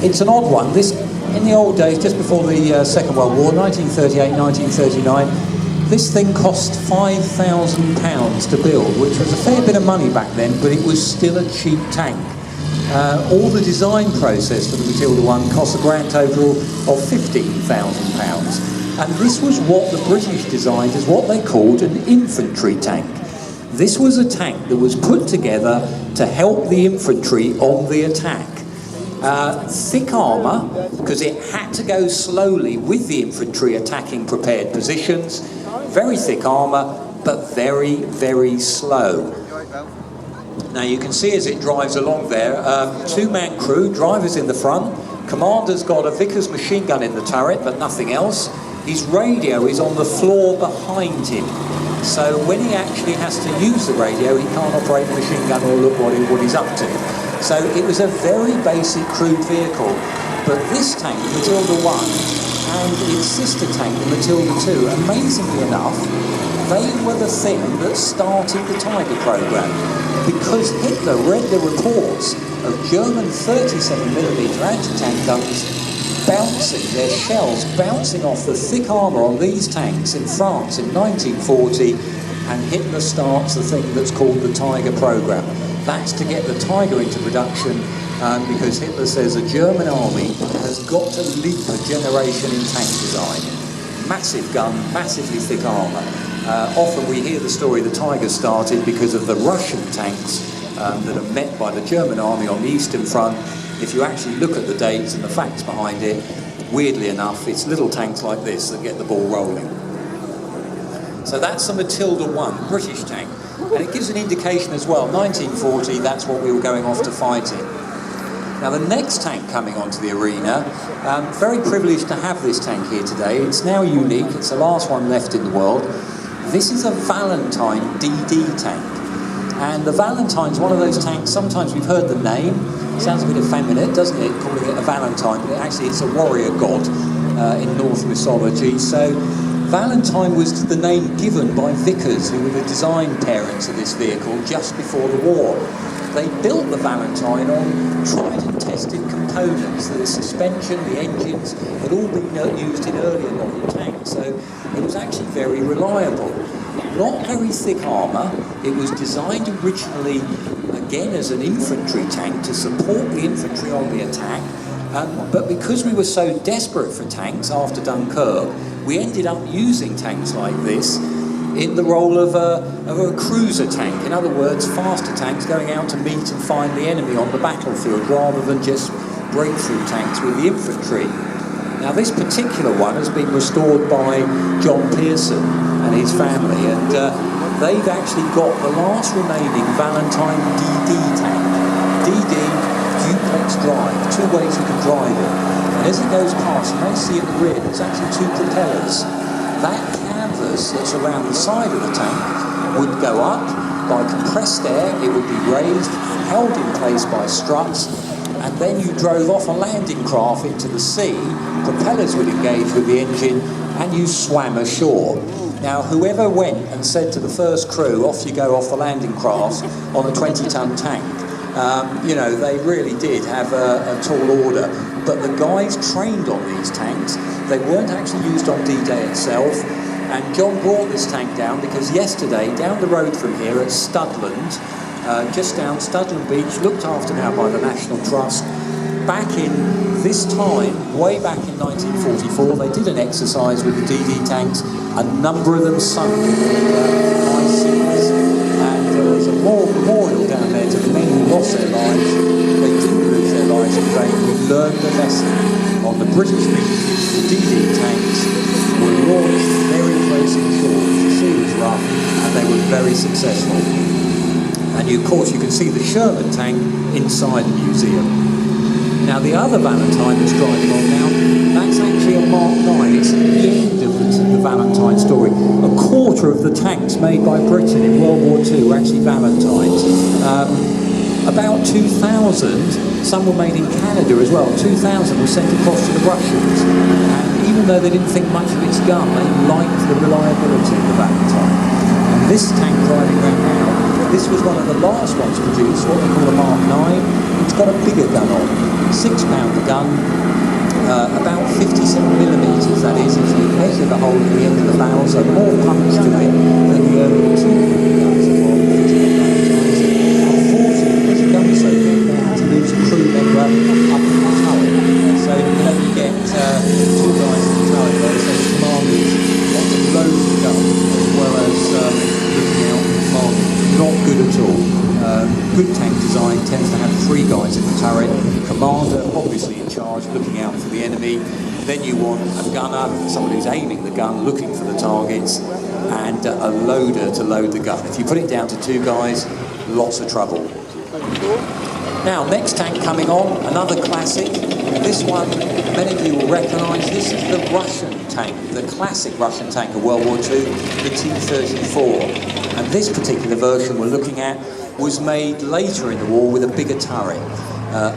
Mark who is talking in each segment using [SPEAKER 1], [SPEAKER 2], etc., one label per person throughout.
[SPEAKER 1] It's an odd one. This, in the old days, just before the Second World War, 1938, 1939, this thing cost £5,000 to build, which was a fair bit of money back then, but it was still a cheap tank. All the design process for the Matilda I cost a grand total of £15,000. And this was what the British designed as what they called an infantry tank. This was a tank that was put together to help the infantry on the attack. Thick armour, because it had to go slowly with the infantry attacking prepared positions. Very thick armour, but very, very slow. Now you can see as it drives along there, two-man crew, drivers in the front. Commander's got a Vickers machine gun in the turret, but nothing else. His radio is on the floor behind him. So when he actually has to use the radio, he can't operate the machine gun or look what he's up to. So it was a very basic crude vehicle. But this tank, the Matilda I, and its sister tank, the Matilda II, amazingly enough, they were the thing that started the Tiger program. Because Hitler read the reports of German 37mm anti-tank guns bouncing, their shells bouncing off the thick armour on these tanks in France in 1940, and Hitler starts the thing that's called the Tiger program. That's to get the Tiger into production, because Hitler says a German army has got to leap a generation in tank design. Massive gun, massively thick armour. Often we hear the story the Tiger started because of the Russian tanks that are met by the German army on the Eastern Front. If you actually look at the dates and the facts behind it, weirdly enough, it's little tanks like this that get the ball rolling. So that's the Matilda I, British tank. And it gives an indication as well, 1940, that's what we were going off to fight in. Now the next tank coming onto the arena, very privileged to have this tank here today. It's now unique, it's the last one left in the world. This is a Valentine DD tank. And the Valentine's one of those tanks, sometimes we've heard the name, sounds a bit effeminate, doesn't it, calling it a Valentine, but actually it's a warrior god in Norse mythology. So Valentine was the name given by Vickers, who were the design parents of this vehicle just before the war. They built the Valentine on tried and tested components. The suspension, the engines had all been used in earlier model tanks, so it was actually very reliable. Not very thick armour. It was designed originally, again, as an infantry tank to support the infantry on the attack. But because we were so desperate for tanks after Dunkirk, we ended up using tanks like this in the role of a cruiser tank. In other words, faster tanks going out to meet and find the enemy on the battlefield rather than just breakthrough tanks with the infantry. Now this particular one has been restored by John Pearson and his family, and they've actually got the last remaining Valentine DD tank. DD, duplex drive, two ways you can drive it. And as it goes past, you may see at the rear, there's actually two propellers. That canvas that's around the side of the tank would go up by compressed air, it would be raised, held in place by struts, and then you drove off a landing craft into the sea, propellers would engage with the engine, and you swam ashore. Now, whoever went and said to the first crew, off you go off the landing craft on a 20-ton tank, you know, they really did have a tall order. But the guys trained on these tanks, they weren't actually used on D-Day itself. And John brought this tank down because yesterday, down the road from here at Studland, just down Studland Beach, looked after now by the National Trust, back in this time, way back in 1944, they did an exercise with the DD tanks. A number of them sunk in the high seas, and there was a memorial down there to the men who lost their lives. They didn't lose their lives in vain. We learned the lesson. On the British beaches, the DD tanks were launched very close to shore. The sea was rough, and they were very successful. And of course, you can see the Sherman tank inside the museum. Now, the other Valentine that's driving on now, that's actually a Mark IX. It's at the end of the Valentine story. A quarter of the tanks made by Britain in World War II were actually Valentines. About 2,000, some were made in Canada as well, 2,000 were sent across to the Russians. And even though they didn't think much of its gun, they liked the reliability of the Valentine. And this tank driving around now, this was one of the last ones produced, what they call a Mark IX. It's got a bigger gun on. 6-pounder gun, about 57mm, that is, if you measure the hole at the end of the barrel, so more punch to it than the early 2-pounder guns of Unfortunately, because the gun was so big, they had to lose a crew member up in the turret. So you can only get 2 guys in the turret there, so the commanders got to load the gun as well as looking out for command. Not good at all. Good tank design tends to have 3 guys in the turret, commander obviously in charge looking out for the enemy, then you want a gunner, someone who's aiming the gun, looking for the targets, and a loader to load the gun. If you put it down to 2 guys, lots of trouble. Now, next tank coming on, another classic. This one, many of you will recognise. This is the Russian tank, the classic Russian tank of World War II, the T-34. And this particular version we're looking at was made later in the war with a bigger turret.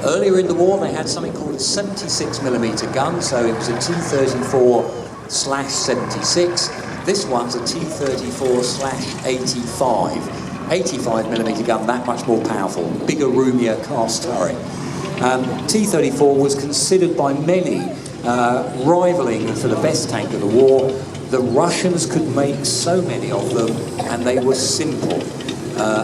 [SPEAKER 1] Earlier in the war, they had something called a 76mm gun, so it was a T-34/76. This one's a T-34/85. 85mm gun, that much more powerful, bigger, roomier cast turret. T-34 was considered by many rivaling for the best tank of the war. The Russians could make so many of them, and they were simple.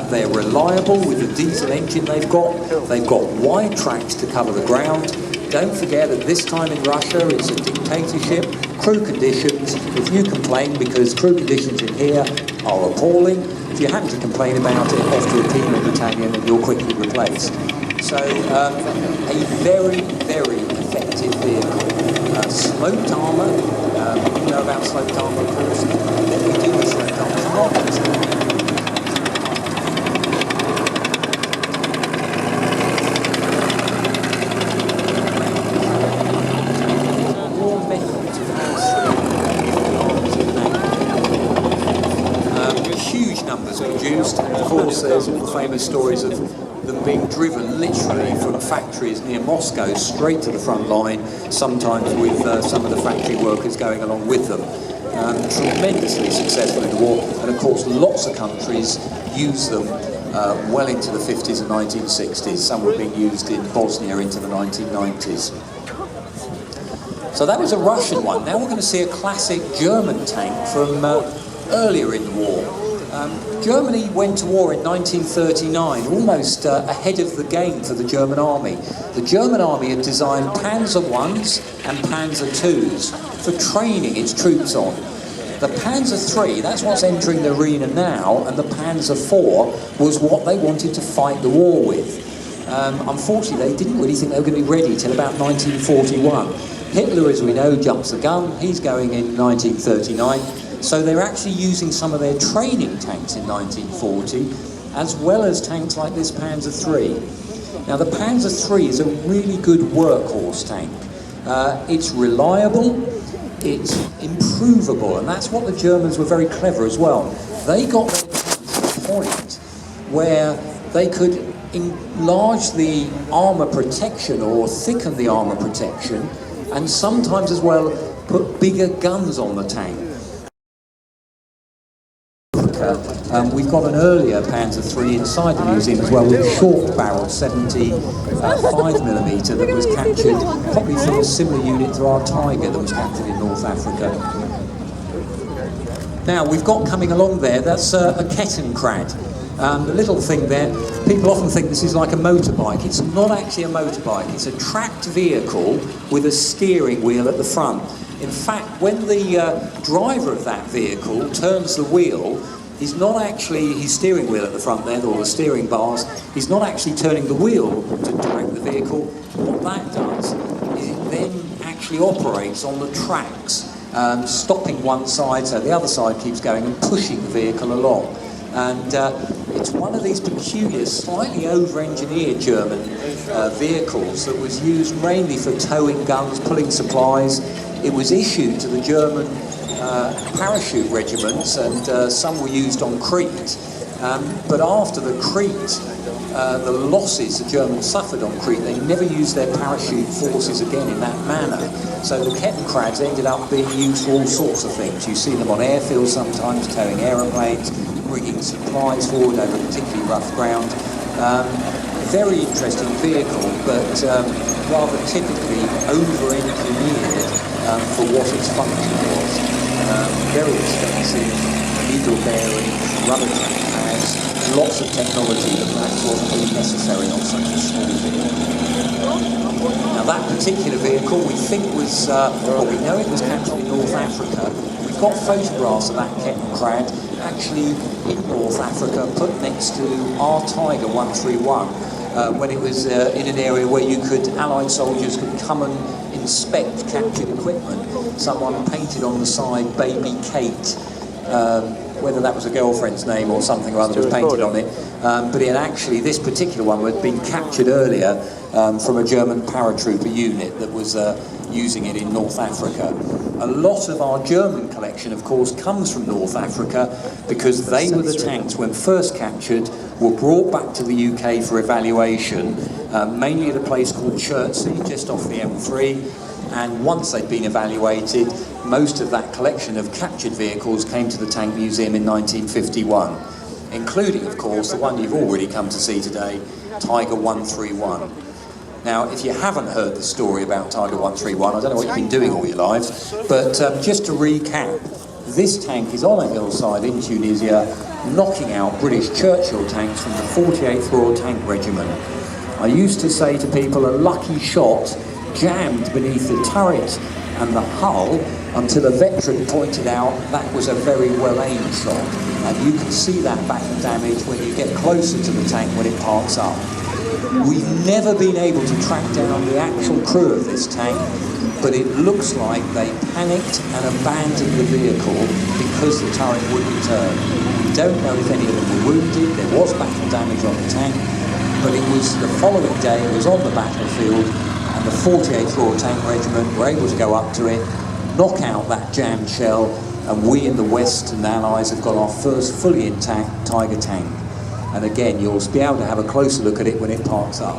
[SPEAKER 1] They're reliable with the diesel engine they've got. They've got wide tracks to cover the ground. Don't forget that this time in Russia it's a dictatorship. Crew conditions, if you complain, because crew conditions in here are appalling, if you happen to complain about it, off to a penal battalion and you're quickly replaced. So a very, very effective vehicle. Sloped armour, you know about sloped armour, of course. What we do with sloped armour is rockets. Produced. Of course, there's all the famous stories of them being driven literally from factories near Moscow straight to the front line, sometimes with some of the factory workers going along with them. Tremendously successful in the war, and of course lots of countries use them well into the 50s and 1960s. Some were being used in Bosnia into the 1990s. So that was a Russian one. Now we're going to see a classic German tank from earlier in the war. Germany went to war in 1939, almost ahead of the game for the German army. The German army had designed Panzer Is and Panzer IIs for training its troops on. The Panzer III, that's what's entering the arena now, and the Panzer IV was what they wanted to fight the war with. Unfortunately, they didn't really think they were going to be ready till about 1941. Hitler, as we know, jumps the gun. He's going in 1939. So they're actually using some of their training tanks in 1940, as well as tanks like this Panzer III. Now the Panzer III is a really good workhorse tank. It's reliable, it's improvable, and that's what the Germans were very clever as well. They got their tanks to the point where they could enlarge the armour protection or thicken the armour protection, and sometimes as well put bigger guns on the tank. We've got an earlier Panzer III inside the museum as well, with a short barrel 75mm that was captured probably from a similar unit to our Tiger that was captured in North Africa. Now we've got coming along there, that's a Kettenkrad. The little thing there, people often think this is like a motorbike. It's not actually a motorbike, it's a tracked vehicle with a steering wheel at the front. In fact, when the driver of that vehicle turns the wheel, he's not actually, his steering wheel at the front there, or the steering bars, he's not actually turning the wheel to direct the vehicle. What that does is it then actually operates on the tracks, stopping one side so the other side keeps going and pushing the vehicle along. And it's one of these peculiar, slightly over-engineered German vehicles that was used mainly for towing guns, pulling supplies. It was issued to the German parachute regiments, and some were used on Crete. But after the Crete, the losses the Germans suffered on Crete, they never used their parachute forces again in that manner. So the Kettenkrads ended up being used for all sorts of things. You see them on airfields sometimes, towing aeroplanes, bringing supplies forward over particularly rough ground. very interesting vehicle, but rather typically over-engineered for what its function was. Very expensive, needle-bearing, rubber tank pads, lots of technology that perhaps wasn't really necessary on such a small vehicle. Now that particular vehicle we think was, well, we know it was captured in North Africa. We've got photographs of that Kettenkrad actually in North Africa put next to our Tiger 131 when it was in an area where you could, Allied soldiers could come and inspect captured equipment. Someone painted on the side Baby Kate, whether that was a girlfriend's name or something or other was painted on it. But it actually, this particular one had been captured earlier from a German paratrooper unit that was using it in North Africa. A lot of our German collection, of course, comes from North Africa because they were the tanks, when first captured, were brought back to the UK for evaluation, mainly at a place called Chertsey, just off the M3. And once they'd been evaluated, most of that collection of captured vehicles came to the Tank Museum in 1951, including, of course, the one you've already come to see today, Tiger 131. Now, if you haven't heard the story about Tiger 131, I don't know what you've been doing all your lives, but just to recap, this tank is on a hillside in Tunisia, knocking out British Churchill tanks from the 48th Royal Tank Regiment. I used to say to people, a lucky shot jammed beneath the turret and the hull until a veteran pointed out that was a very well-aimed shot. And you can see that battle damage when you get closer to the tank when it parks up. We've never been able to track down the actual crew of this tank, but it looks like they panicked and abandoned the vehicle because the turret wouldn't turn. We don't know if any of them were wounded. There was battle damage on the tank, but it was the following day, it was on the battlefield, and the 48th Royal Tank Regiment were able to go up to it, knock out that jammed shell, and we in the West and Allies have got our first fully intact Tiger tank. And again, you'll be able to have a closer look at it when it parks up.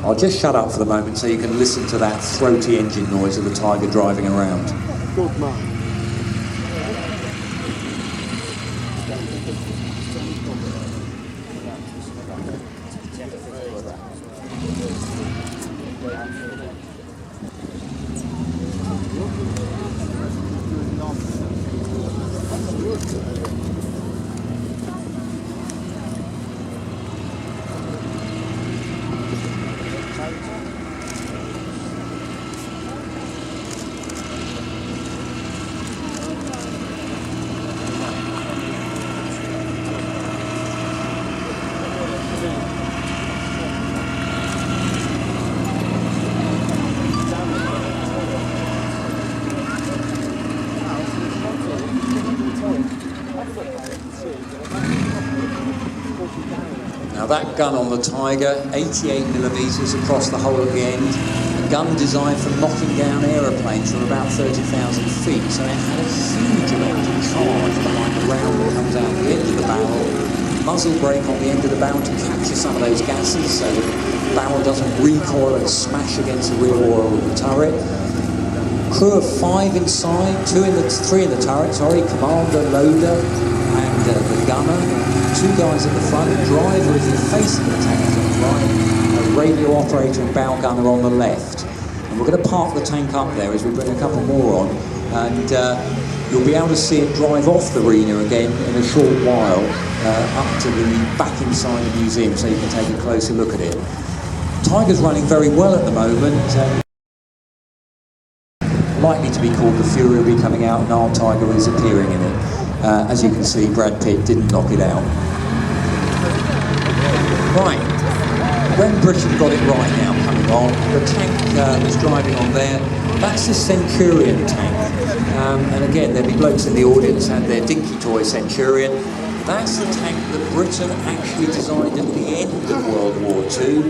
[SPEAKER 1] I'll just shut up for the moment so you can listen to that throaty engine noise of the Tiger driving around.
[SPEAKER 2] Good man.
[SPEAKER 1] Now that gun on the Tiger, 88mm across the whole of the end, a gun designed for knocking down aeroplanes from about 30,000 feet, so it had a huge amount of charge behind the round that comes out the end of the barrel, muzzle brake on the end of the barrel to capture some of those gases so the barrel doesn't recoil and smash against the rear wall of the turret. Crew of 5 inside, 3 in the turret, commander, loader, and the gunner. 2 guys at the front, driver if you're facing the tank on the right, a radio operator and bow gunner on the left. And we're going to park the tank up there as we bring a couple more on, and you'll be able to see it drive off the arena again in a short while up to the back inside the museum so you can take a closer look at it. Tiger's running very well at the moment. Likely to be called the Fury, will be coming out and our Tiger is appearing in it. As you can see, Brad Pitt didn't knock it out. Right, when Britain got it right now coming on, the tank that's driving on there, that's the Centurion tank. And again, there'll be blokes in the audience had their dinky toy Centurion. That's the tank that Britain actually designed at the end of World War II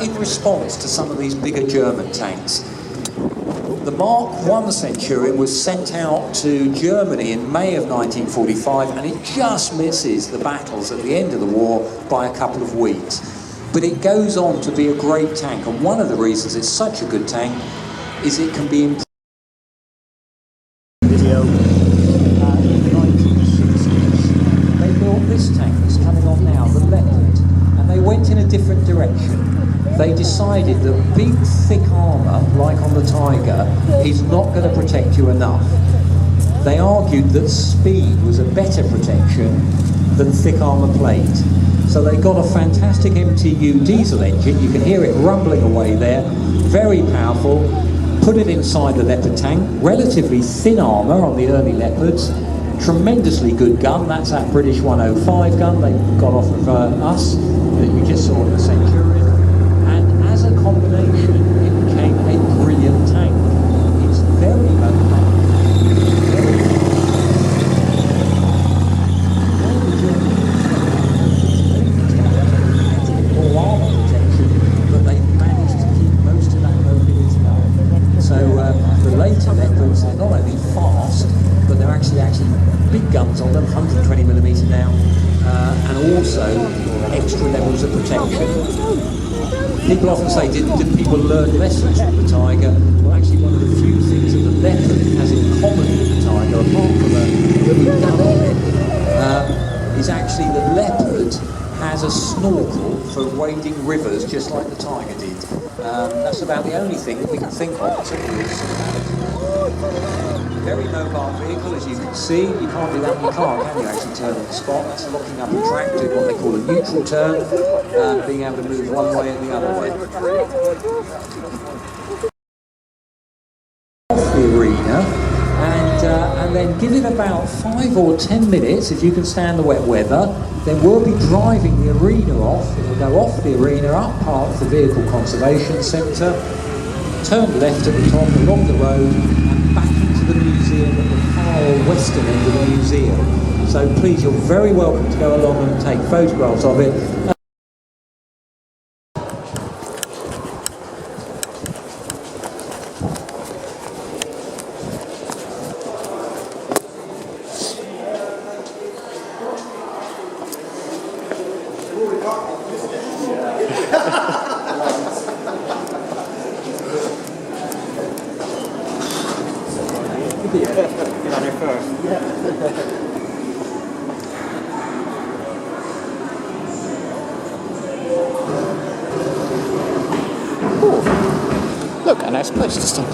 [SPEAKER 1] in response to some of these bigger German tanks. The Mark I Centurion was sent out to Germany in May of 1945, and it just misses the battles at the end of the war by a couple of weeks. But it goes on to be a great tank, and one of the reasons it's such a good tank is it can be improved. Video. In the 1960s, they built this tank that's coming on now, the Leopard, and they went in a different they decided that big, thick armour, like on the Tiger, is not going to protect you enough. They argued that speed was a better protection than thick armour plate. So they got a fantastic MTU diesel engine. You can hear it rumbling away there, very powerful. Put it inside the Leopard tank, relatively thin armour on the early Leopards, tremendously good gun. That's that British 105 gun they got off of us that you just saw in the Centurion. And as a combination, it became a brilliant tank. It's very mobile. More armour protection, but they managed to keep most of that mobility up. So the later Leopards, they're not only fast, but they're actually big guns on them, 120mm now, and also extra levels of protection. People often say, did people learn lessons from the Tiger? Well, actually, one of the few things that the Leopard has in common with the Tiger, apart from a good gun on it, is actually the Leopard has a snorkel for wading rivers, just like the Tiger did. That's about the only thing that we can think of that's a real similarity. Very mobile vehicle, as you can see. You can't do that in your car, can you? Actually turn on the spot. That's locking up a track, doing what they call a neutral turn, being able to move one way and the other way. Off the arena, and then give it about 5 or 10 minutes, if you can stand the wet weather, then we'll be driving the arena off. It'll go off the arena, up past the Vehicle Conservation Centre, turn left at the top along the road, and back into the museum at the far western end of the museum. So please, you're very welcome to go along and take photographs of it.
[SPEAKER 2] Get on here first. Look, a nice place to stop.